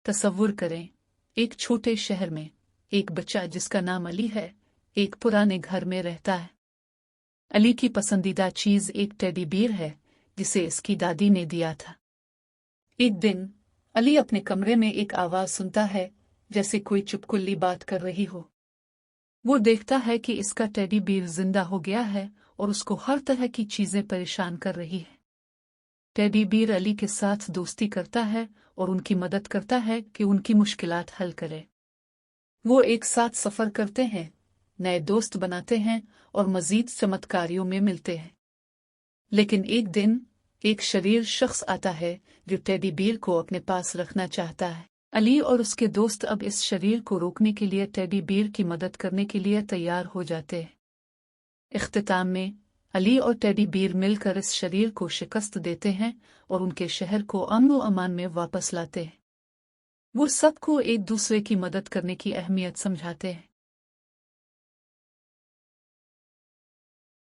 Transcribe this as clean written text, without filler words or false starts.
तसव्वुर करें, एक छोटे शहर में एक बच्चा जिसका नाम अली है एक पुराने घर में रहता है। अली की पसंदीदा चीज एक टेडी बियर है जिसे इसकी दादी ने दिया था। एक दिन अली अपने कमरे में एक आवाज सुनता है, जैसे कोई चुपकुल्ली बात कर रही हो। वो देखता है कि इसका टेडी बियर जिंदा हो गया है और उसको हर तरह की चीजें परेशान कर रही है। टेडी बियर अली के साथ दोस्ती करता है और उनकी मदद करता है कि उनकी मुश्किलात हल करे। वो एक साथ सफर करते हैं, नए दोस्त बनाते हैं और मजीद चमत्कारियों में मिलते हैं। लेकिन एक दिन एक शरीर शख्स आता है जो टेडी बियर को अपने पास रखना चाहता है। अली और उसके दोस्त अब इस शरीर को रोकने के लिए टेडी बियर की मदद करने के लिए तैयार हो जाते हैं। इख्तिताम में अली और टेडी बियर मिलकर इस शरीर को शिकस्त देते हैं और उनके शहर को अमन व अमान में वापस लाते हैं। वो सबको एक दूसरे की मदद करने की अहमियत समझाते हैं।